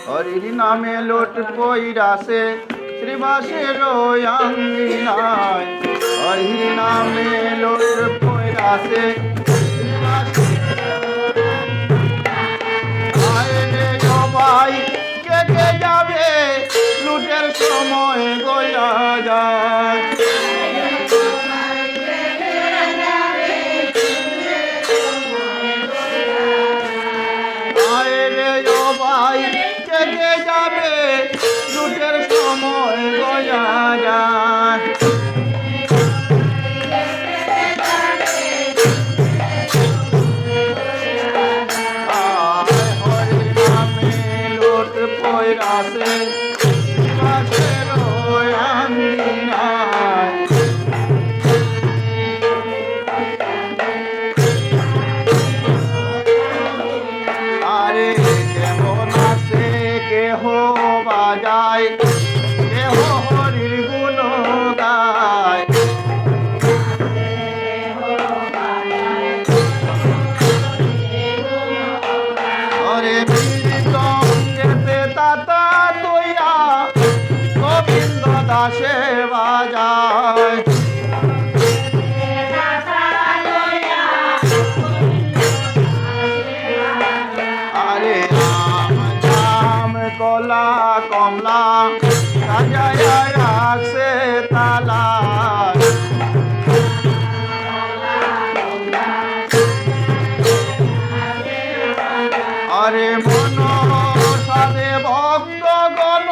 হরির নামে লোট পইরাছে শ্রীবাসের আঙ্গিনায়, হরির নামে লোট পইরাছে সবাই কেটে যাবে লুটের সময় গয়া যায়। কেটে যাবে লুটের সময় গয়া যায়। হরির নামে লুট পইরাছে শ্রীবাসের আঙ্গিনায়, আরে কেমন আছে কেহ বাজায়, কেহ হরির গুণ গায়, আরে মৃদঙ্গেতে তাতা তৈয়া গোবিন্দ দাসে বাজায়। আরে আম জাম কলা কমলা সাজায়া রাখছে তালা, আরে মন সাধে ভক্ত গণ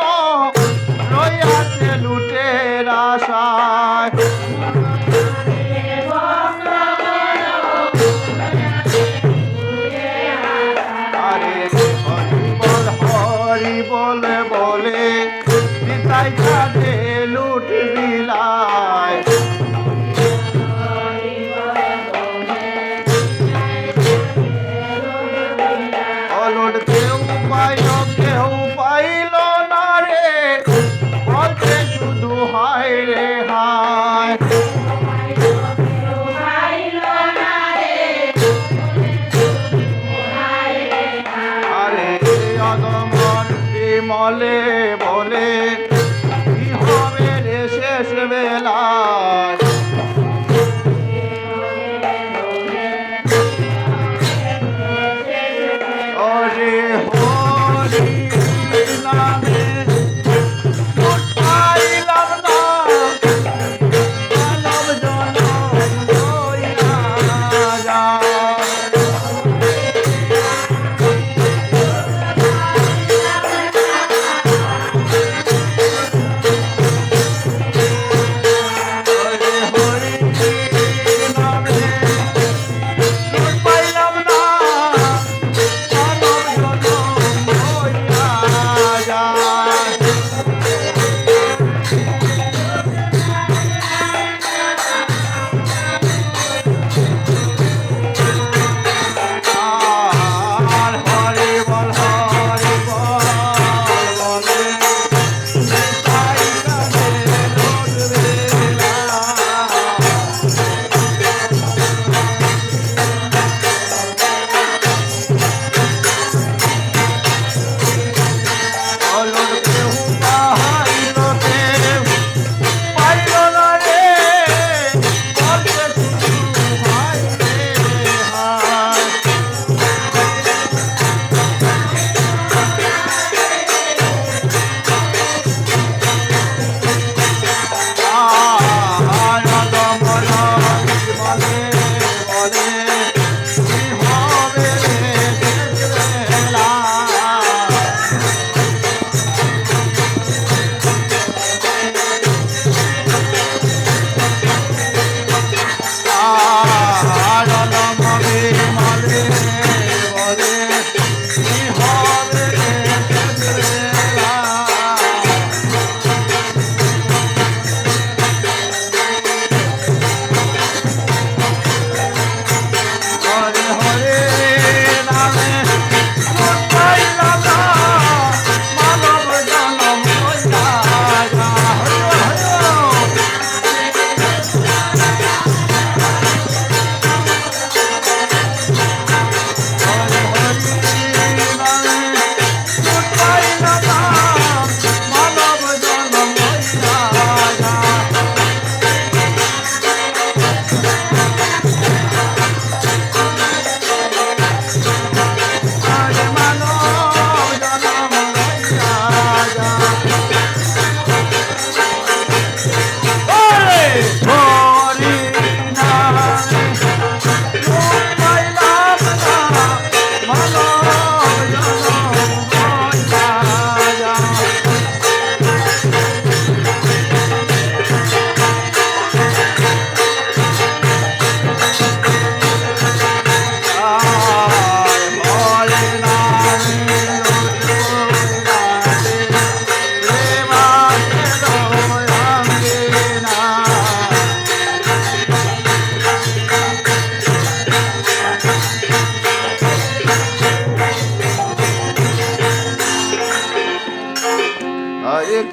রইয়াছে লুটের আশায়। আরে হরি বলে বলে নিতাই কাঁধে লুট বিলায়, অলুট কেউ পাইল কেউ পাইল না রে, বলতে শুধু হায় রে হায়। আরে অগমন বিমলে বলে কি হবে রে শেষ বেলায়, ওরে হরি নামে লোট পাইলাম না, মানব জনম হইয়া যায়।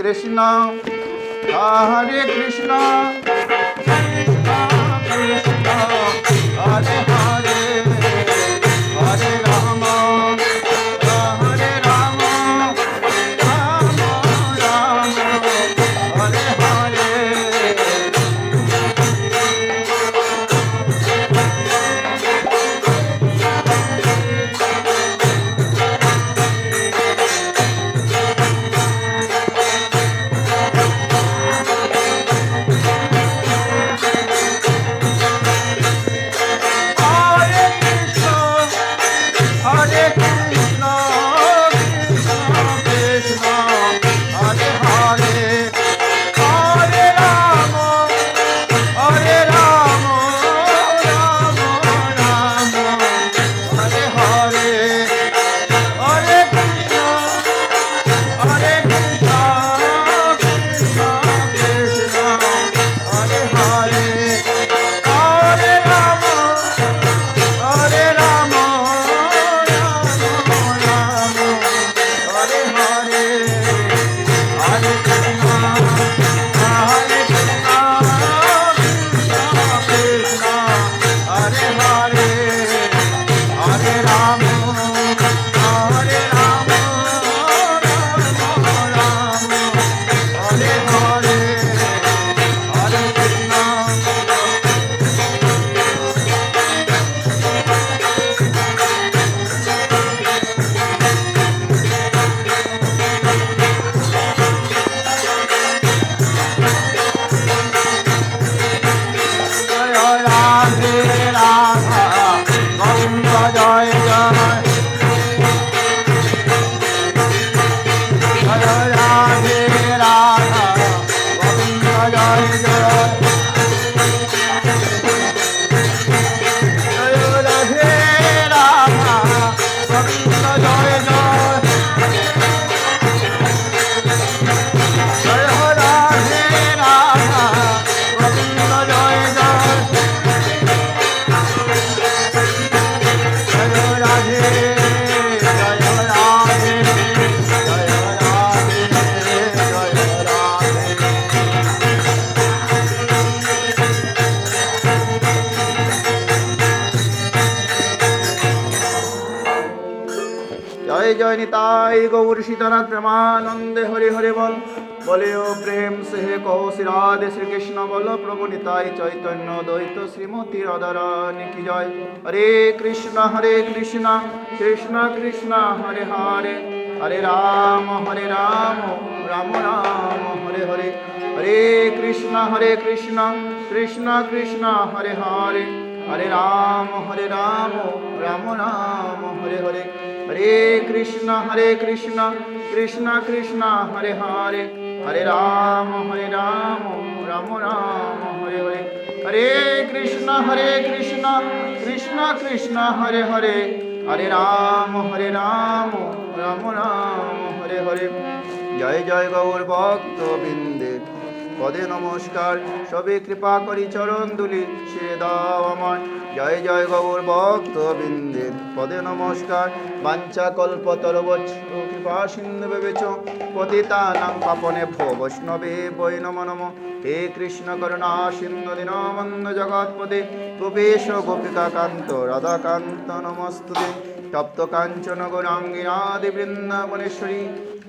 কৃষ্ণ হরে কৃষ্ণ কৃষ্ণ কৃষ্ণ হরে হরে হরে রাম হরে Ram Ram Ram Hare Hare Hare Krishna, Krishna Krishna, Hare Hare, Hare Rama, Hare Rama, Rama Rama, Hare Hare, Hare Krishna, Hare Krishna, Krishna Krishna, Hare Hare, Hare Rama, Hare Rama. जय जय निताई गौर सीतानाथ प्रेमानंदे हरि हरि बोल बोलियो प्रेम से कहो श्री राधे श्री कृष्ण बोलो प्रभु निताई चैतन्य द्वैत श्रीमती राधा रानी की जय। हरे कृष्ण कृष्ण कृष्ण हरे हरे हरे राम राम राम हरे हरे हरे कृष्ण कृष्ण कृष्ण हरे हरे हरे राम राम राम हरे हरे हरे कृष्ण कृष्ण कृष्ण हरे हरे हरे राम राम राम हरे हरे हरे कृष्ण कृष्ण कृष्ण हरे हरे हरे राम राम राम हरे हरे। जय जय गौर भक्त बिंदे पदे नमस्कार सबे कृपा करी चरण दुली ছেড়ে দাও আমার। जय जय गौर भक्त बिंदे पदे नमस्कार वाञ्छा कल्पतरुभ्यश्च कृपा सिन्धु विवेच पतितानां पावनेभ्यो वैष्णवेभ्यो नमो नमः। हे कृष्ण करुणा सिन्धु दीनबन्धु जगत्पते गोपेश गोपिकान्त राधाकान्त नमस्तुते। तप्त काञ्चन गौराङ्गी राधे वृन्दावनेश्वरी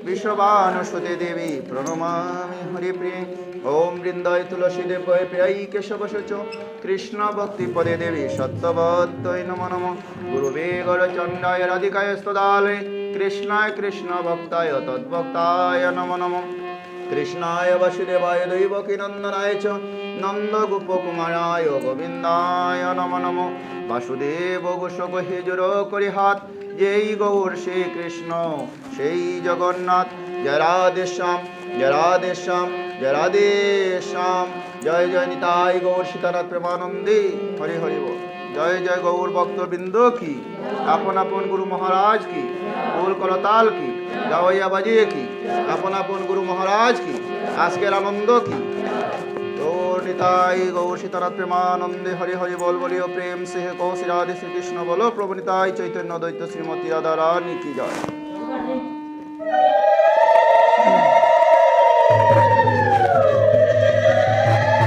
विश्वभानुसुते देवी प्रणमामि हरिप्रिये। ओम वृंदाय तुलसीदेव प्रियाय केशवशोच कृष्ण भक्ति पदे देवी सत्यवत्तय नमो नमः। गुरुवे गौरचंडाय राधिकाय स्तदालय कृष्णाय कृष्ण भक्ताय तद्भक्ताय नमो नमः। कृष्णाय वसुदेवाय दैवकीनंदनाय च नंदगोपकुमाराय गोविंदाय नमो नमः। वासुदेव गोशक हिजुर करि हाथ जेई गौर श्री कृष्ण সেই জগন্নাথ। जय राधे श्याम जय राधे श्याम जय राधे श्याम। जय जय निताई गौर सीतानाथ प्रेमानंदे हरि हरि बोल। जय जय गौर भक्तबिंद की अपन अपन गुरु महाराज की बोल करताल की गावैया बाजिए की अपन अपन गुरु महाराज की आजकेर आनंद की गौर निताई गौर सीतानाथ प्रेमानंदे हरि हरि बोल। बोलियो प्रेम से कहो श्री राधे श्री कृष्ण बोलो प्रभु निताई चैतन्य द्वैत श्रीमती राधा रानी की जय।